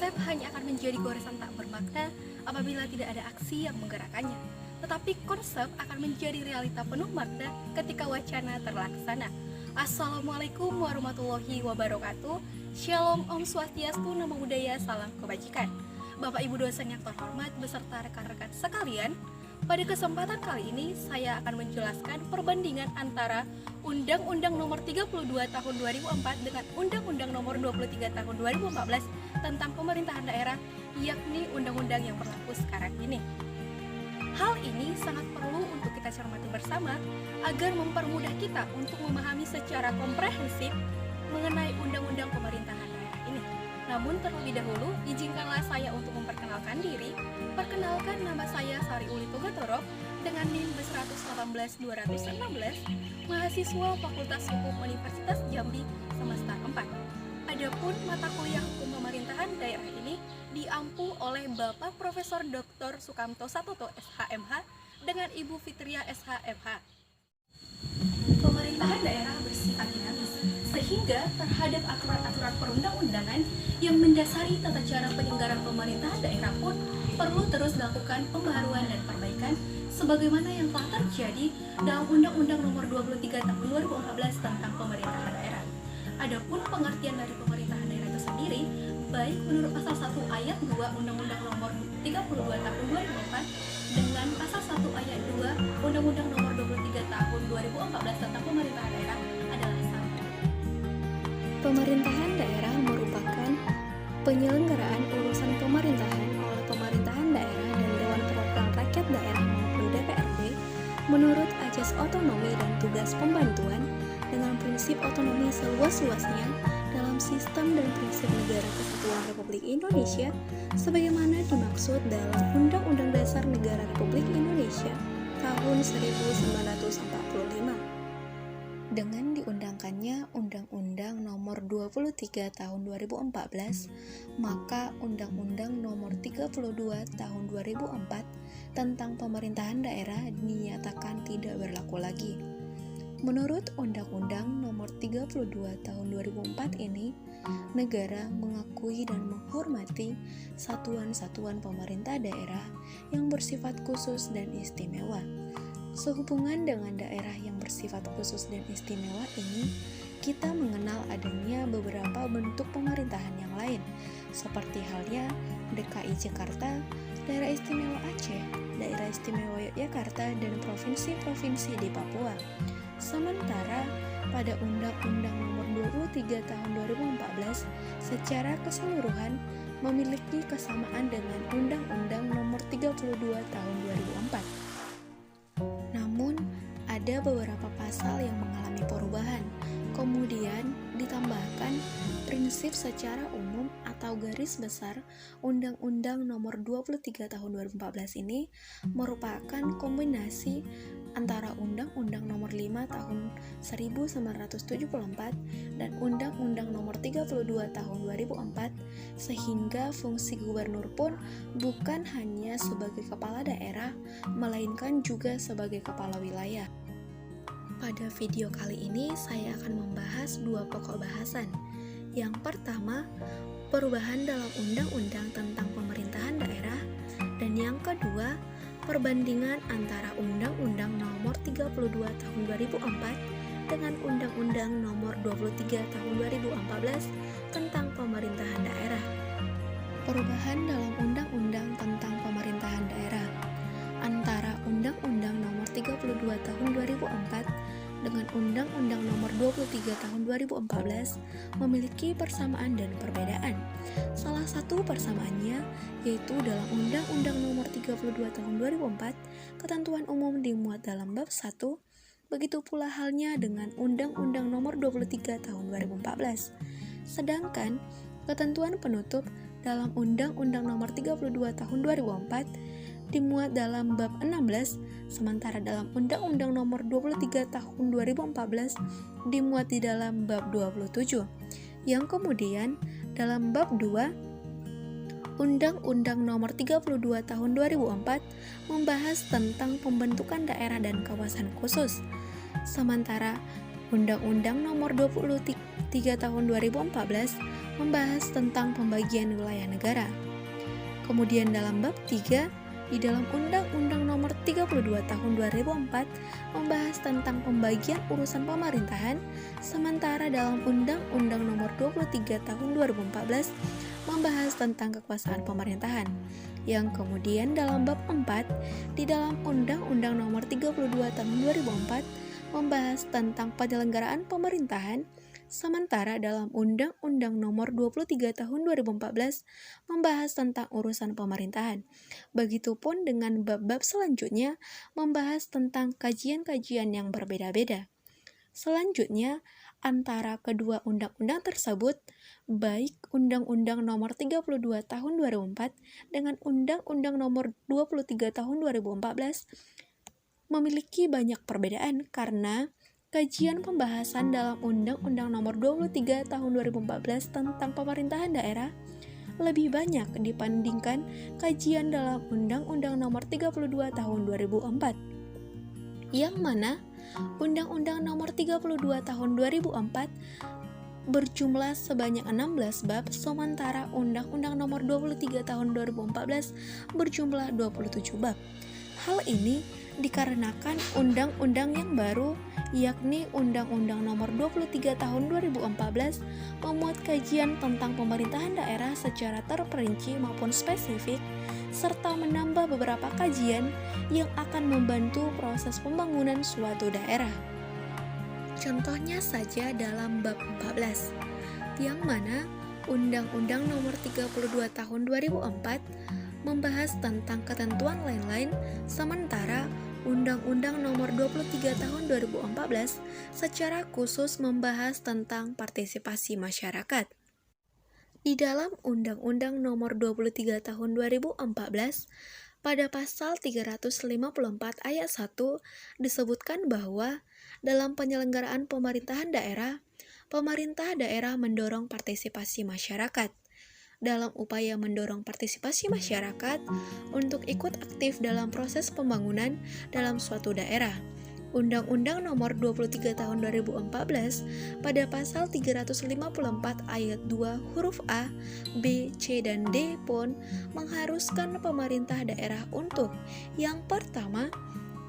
konsep hanya akan menjadi goresan tak bermakna apabila tidak ada aksi yang menggerakkannya. Tetapi konsep akan menjadi realita penuh makna ketika wacana terlaksana. Assalamualaikum warahmatullahi wabarakatuh. Shalom, Om Swastiastu, Namo Buddhaya, salam kebajikan. Bapak Ibu dosen yang terhormat beserta rekan-rekan sekalian, pada kesempatan kali ini saya akan menjelaskan perbandingan antara Undang-Undang Nomor 32 Tahun 2004 dengan Undang-Undang Nomor 23 Tahun 2014 tentang pemerintahan daerah, yakni undang-undang yang berlaku sekarang ini. Hal ini sangat perlu untuk kita cermati bersama agar mempermudah kita untuk memahami secara komprehensif mengenai undang-undang pemerintahan daerah ini. Namun terlebih dahulu, izinkanlah saya untuk memperkenalkan diri. Perkenalkan, nama saya Sari Uli Togatoro dengan NIM B118216, mahasiswa Fakultas Hukum Universitas Jambi semester 4. Adapun mata kuliah hukum pemerintahan daerah ini diampu oleh Bapak Profesor Dr. Sukamto Satoto SHMH dengan Ibu Fitria SHMH. Pemerintahan daerah bersifat dinamis, sehingga terhadap aturan-aturan perundang-undangan yang mendasari tata cara penyelenggaraan pemerintahan daerah pun perlu terus dilakukan pembaharuan dan perbaikan sebagaimana yang telah terjadi dalam Undang-Undang Nomor 23 Tahun 2014 tentang pemerintahan daerah. Adapun pengertian dari pemerintahan daerah itu sendiri, baik menurut pasal 1 ayat 2 Undang-Undang Nomor 32 Tahun 2004 dengan pasal 1 ayat 2 Undang-Undang Nomor 23 Tahun 2014 tentang pemerintahan daerah adalah sama. Pemerintahan daerah merupakan penyelenggaraan urusan pemerintahan oleh pemerintahan daerah dan Dewan Perwakilan Rakyat Daerah maupun DPRD menurut azas otonomi dan tugas pembantuan dengan prinsip otonomi seluas-luasnya dalam sistem dan prinsip negara kesatuan Republik Indonesia sebagaimana dimaksud dalam Undang-Undang Dasar Negara Republik Indonesia tahun 1945. Dengan diundangkannya Undang-Undang Nomor 23 Tahun 2014, maka Undang-Undang Nomor 32 Tahun 2004 tentang pemerintahan daerah dinyatakan tidak berlaku lagi. Menurut Undang-Undang Nomor 32 Tahun 2004 ini, negara mengakui dan menghormati satuan-satuan pemerintah daerah yang bersifat khusus dan istimewa. Sehubungan dengan daerah yang bersifat khusus dan istimewa ini, kita mengenal adanya beberapa bentuk pemerintahan yang lain, seperti halnya DKI Jakarta, Daerah Istimewa Aceh, Daerah Istimewa Yogyakarta, dan provinsi-provinsi di Papua. Sementara pada Undang-Undang Nomor 23 Tahun 2014 secara keseluruhan memiliki kesamaan dengan Undang-Undang Nomor 32 Tahun 2004. Namun, ada beberapa pasal yang mengalami perubahan, kemudian ditambahkan prinsip secara umum atau garis besar. Undang-Undang Nomor 23 Tahun 2014 ini merupakan kombinasi antara Undang-Undang Nomor 5 Tahun 1974 dan Undang-Undang Nomor 32 Tahun 2004, sehingga fungsi gubernur pun bukan hanya sebagai kepala daerah, melainkan juga sebagai kepala wilayah. Pada video kali ini saya akan membahas dua pokok bahasan. Yang pertama, perubahan dalam undang-undang tentang pemerintahan daerah, dan yang kedua, perbandingan antara Undang-Undang Nomor 32 Tahun 2004 dengan Undang-Undang Nomor 23 Tahun 2014 tentang pemerintahan daerah. Perubahan dalam Undang-Undang tentang pemerintahan daerah antara Undang-Undang Nomor 32 Tahun 2004 dengan Undang-Undang Nomor 23 Tahun 2014 memiliki persamaan dan perbedaan. Salah satu persamaannya yaitu dalam Undang-Undang Nomor 32 Tahun 2004, ketentuan umum dimuat dalam bab 1, begitu pula halnya dengan Undang-Undang Nomor 23 Tahun 2014. Sedangkan ketentuan penutup dalam Undang-Undang Nomor 32 Tahun 2004 dimuat dalam bab 16, sementara dalam Undang-Undang Nomor 23 Tahun 2014 dimuat di dalam bab 27, yang kemudian dalam bab 2 Undang-Undang Nomor 32 Tahun 2004 membahas tentang pembentukan daerah dan kawasan khusus, sementara Undang-Undang Nomor 23 Tahun 2014 membahas tentang pembagian wilayah negara. Kemudian dalam bab 3 di dalam Undang-Undang Nomor 32 Tahun 2004 membahas tentang pembagian urusan pemerintahan, sementara dalam Undang-Undang Nomor 23 Tahun 2014 membahas tentang kekuasaan pemerintahan. Yang kemudian dalam bab 4 di dalam Undang-Undang Nomor 32 Tahun 2004 membahas tentang penyelenggaraan pemerintahan, sementara dalam Undang-Undang Nomor 23 Tahun 2014 membahas tentang urusan pemerintahan. Begitupun dengan bab-bab selanjutnya membahas tentang kajian-kajian yang berbeda-beda. Selanjutnya, antara kedua undang-undang tersebut, baik Undang-Undang Nomor 32 Tahun 2004 dengan Undang-Undang Nomor 23 Tahun 2014 memiliki banyak perbedaan karena kajian pembahasan dalam Undang-Undang Nomor 23 Tahun 2014 tentang pemerintahan daerah lebih banyak dibandingkan kajian dalam Undang-Undang Nomor 32 Tahun 2004. Yang mana Undang-Undang Nomor 32 Tahun 2004 berjumlah sebanyak 16 bab, sementara Undang-Undang Nomor 23 Tahun 2014 berjumlah 27 bab. Hal ini dikarenakan undang-undang yang baru, yakni Undang-Undang Nomor 23 Tahun 2014 memuat kajian tentang pemerintahan daerah secara terperinci maupun spesifik, serta menambah beberapa kajian yang akan membantu proses pembangunan suatu daerah. Contohnya saja dalam bab 14, yang mana Undang-Undang Nomor 32 Tahun 2004 membahas tentang ketentuan lain-lain, sementara Undang-Undang Nomor 23 Tahun 2014 secara khusus membahas tentang partisipasi masyarakat. Di dalam Undang-Undang Nomor 23 Tahun 2014, pada pasal 354 ayat 1 disebutkan bahwa dalam penyelenggaraan pemerintahan daerah, pemerintah daerah mendorong partisipasi masyarakat. Dalam upaya mendorong partisipasi masyarakat untuk ikut aktif dalam proses pembangunan dalam suatu daerah, Undang-Undang Nomor 23 Tahun 2014 pada pasal 354 ayat 2 huruf A, B, C, dan D pun mengharuskan pemerintah daerah untuk yang pertama,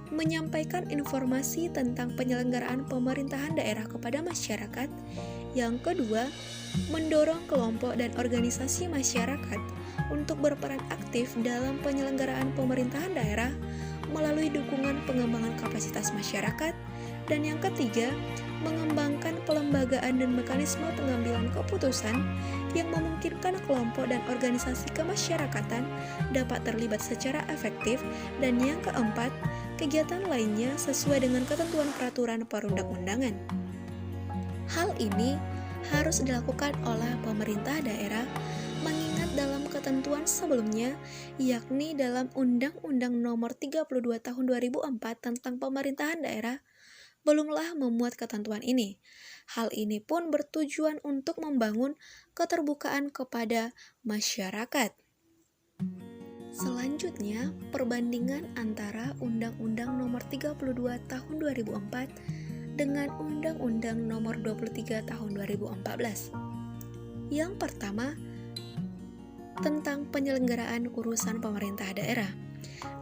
menyampaikan informasi tentang penyelenggaraan pemerintahan daerah kepada masyarakat. Yang kedua, mendorong kelompok dan organisasi masyarakat untuk berperan aktif dalam penyelenggaraan pemerintahan daerah melalui dukungan pengembangan kapasitas masyarakat. Dan yang ketiga, mengembangkan pelembagaan dan mekanisme pengambilan keputusan yang memungkinkan kelompok dan organisasi kemasyarakatan dapat terlibat secara efektif. Dan yang keempat, kegiatan lainnya sesuai dengan ketentuan peraturan perundang-undangan. Hal ini harus dilakukan oleh pemerintah daerah mengingat dalam ketentuan sebelumnya, yakni dalam Undang-Undang Nomor 32 Tahun 2004 tentang pemerintahan daerah, belumlah memuat ketentuan ini. Hal ini pun bertujuan untuk membangun keterbukaan kepada masyarakat. Selanjutnya, perbandingan antara Undang-Undang Nomor 32 Tahun 2004 dengan Undang-Undang Nomor 23 Tahun 2014. Yang pertama, tentang penyelenggaraan urusan pemerintah daerah.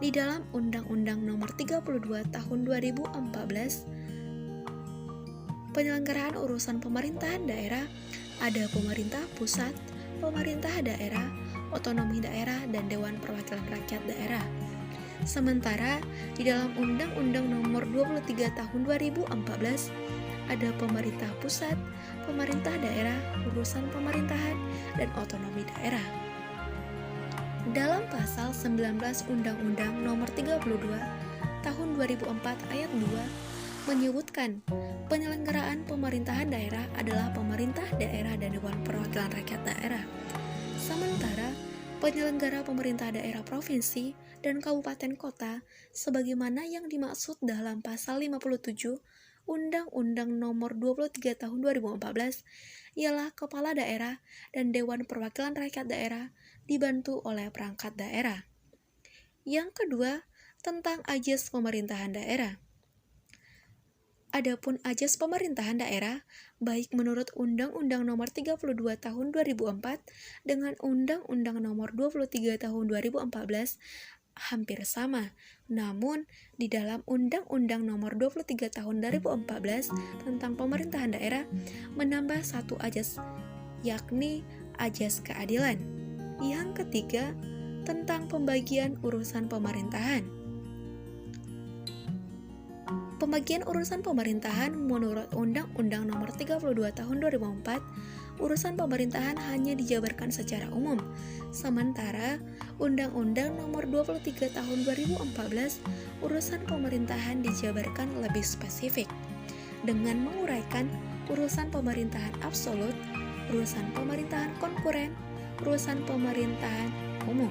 Di dalam Undang-Undang Nomor 32 Tahun 2014, penyelenggaraan urusan pemerintahan daerah ada pemerintah pusat, pemerintah daerah, otonomi daerah, dan Dewan Perwakilan Rakyat daerah. Sementara di dalam Undang-Undang Nomor 23 Tahun 2014 ada pemerintah pusat, pemerintah daerah, urusan pemerintahan, dan otonomi daerah. Dalam pasal 19 Undang-Undang Nomor 32 Tahun 2004 ayat 2 menyebutkan penyelenggaraan pemerintahan daerah adalah pemerintah daerah dan Dewan Perwakilan Rakyat daerah. Sementara penyelenggara pemerintah daerah provinsi dan kabupaten kota sebagaimana yang dimaksud dalam pasal 57 Undang-Undang Nomor 23 Tahun 2014 ialah kepala daerah dan Dewan Perwakilan Rakyat daerah dibantu oleh perangkat daerah. Yang kedua, tentang ajas pemerintahan daerah. Adapun ajas pemerintahan daerah, baik menurut Undang-Undang Nomor 32 Tahun 2004 dengan Undang-Undang Nomor 23 Tahun 2014, hampir sama. Namun, di dalam Undang-Undang Nomor 23 Tahun 2014 tentang pemerintahan daerah menambah satu ajas, yakni ajas keadilan. Yang ketiga, tentang pembagian urusan pemerintahan. Pembagian urusan pemerintahan menurut Undang-Undang Nomor 32 Tahun 2004, urusan pemerintahan hanya dijabarkan secara umum. Sementara Undang-Undang Nomor 23 Tahun 2014, urusan pemerintahan dijabarkan lebih spesifik dengan menguraikan urusan pemerintahan absolut, urusan pemerintahan konkuren, urusan pemerintahan umum.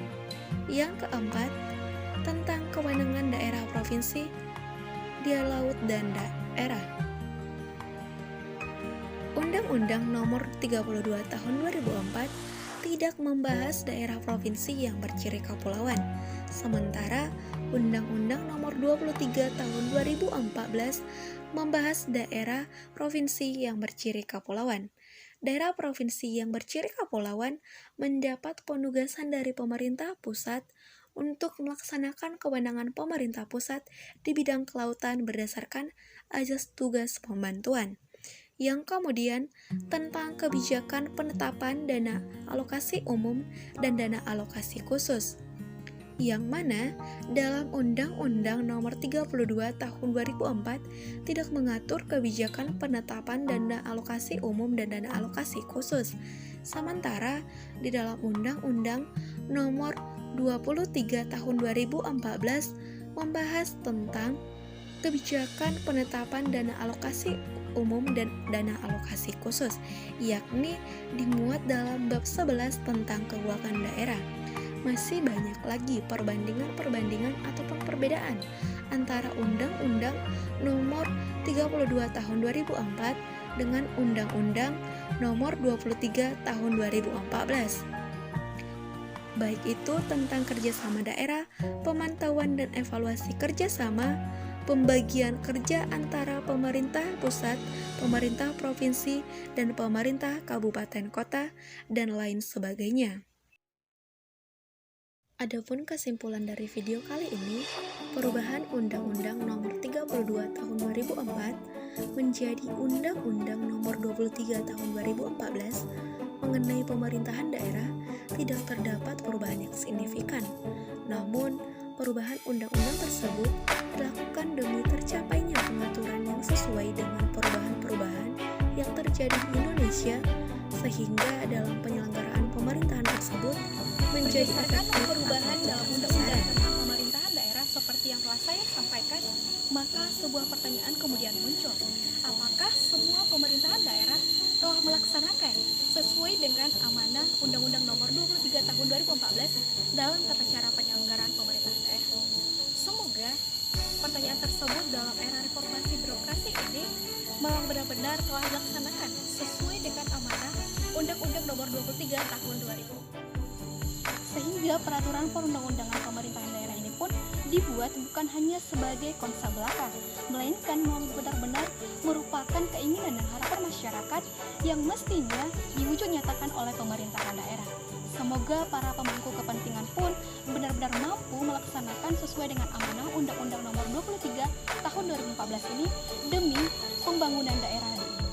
Yang keempat, tentang kewenangan daerah provinsi, dia laut dan daerah. Undang-Undang Nomor 32 Tahun 2004 tidak membahas daerah provinsi yang berciri kepulauan. Sementara Undang-Undang Nomor 23 Tahun 2014 membahas daerah provinsi yang berciri kepulauan. Daerah provinsi yang berciri kepulauan mendapat penugasan dari pemerintah pusat untuk melaksanakan kewenangan pemerintah pusat di bidang kelautan berdasarkan ajas tugas pembantuan. Yang kemudian tentang kebijakan penetapan dana alokasi umum dan dana alokasi khusus, yang mana dalam Undang-Undang Nomor 32 Tahun 2004 tidak mengatur kebijakan penetapan dana alokasi umum dan dana alokasi khusus. Sementara di dalam Undang-Undang Nomor 23 Tahun 2014 membahas tentang kebijakan penetapan dana alokasi umum dan dana alokasi khusus, yakni dimuat dalam bab 11 tentang keuangan daerah. Masih banyak lagi perbandingan ataupun perbedaan antara Undang-Undang Nomor 32 Tahun 2004 dengan Undang-Undang Nomor 23 Tahun 2014. Baik itu tentang kerjasama daerah, pemantauan dan evaluasi kerjasama, pembagian kerja antara pemerintah pusat, pemerintah provinsi, dan pemerintah kabupaten kota, dan lain sebagainya. Adapun kesimpulan dari video kali ini, perubahan Undang-Undang Nomor 32 Tahun 2004 menjadi Undang-Undang Nomor 23 Tahun 2014 mengenai pemerintahan daerah tidak terdapat perubahan yang signifikan. Namun, perubahan undang-undang tersebut dilakukan demi tercapainya pengaturan yang sesuai dengan perubahan-perubahan yang terjadi di Indonesia, sehingga dalam penyelenggaraan pemerintahan tersebut menjadi efektif. Perubahan dalam undang-undang tentang pemerintahan daerah seperti yang telah saya sampaikan, maka sebuah pertanyaan kemudian muncul. Apakah semua pemerintahan daerah telah melaksanakan sesuai dengan amanah Undang-Undang Nomor 23 Tahun 2014 dalam tata cara penyelenggaraan pemerintahan daerah? Semoga pertanyaan tersebut dalam era reformasi birokrasi ini memang benar-benar telah dilaksanakan sesuai dengan amanah Undang-Undang Nomor 23 Tahun 2000. Sehingga peraturan perundang-undangan pemerintahan daerah ini pun dibuat bukan hanya sebagai konsep belaka, melainkan memang benar-benar merupakan keinginan dan harapan masyarakat yang mestinya diwujud nyatakan oleh pemerintahan daerah. Semoga para pemangku kepentingan pun benar-benar mampu melaksanakan sesuai dengan amanah Undang-Undang Nomor 23 Tahun 2014 ini demi pembangunan daerah di Indonesia.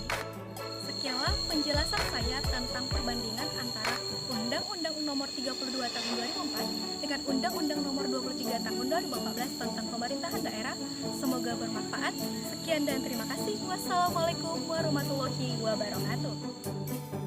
Sekianlah penjelasan saya tentang perbandingan antara Undang-Undang Nomor 32 Tahun 2004 dengan Undang-Undang Nomor 23 Tahun 2014 tentang pemerintahan daerah. Semoga bermanfaat. Sekian dan terima kasih. Wassalamualaikum warahmatullahi wabarakatuh.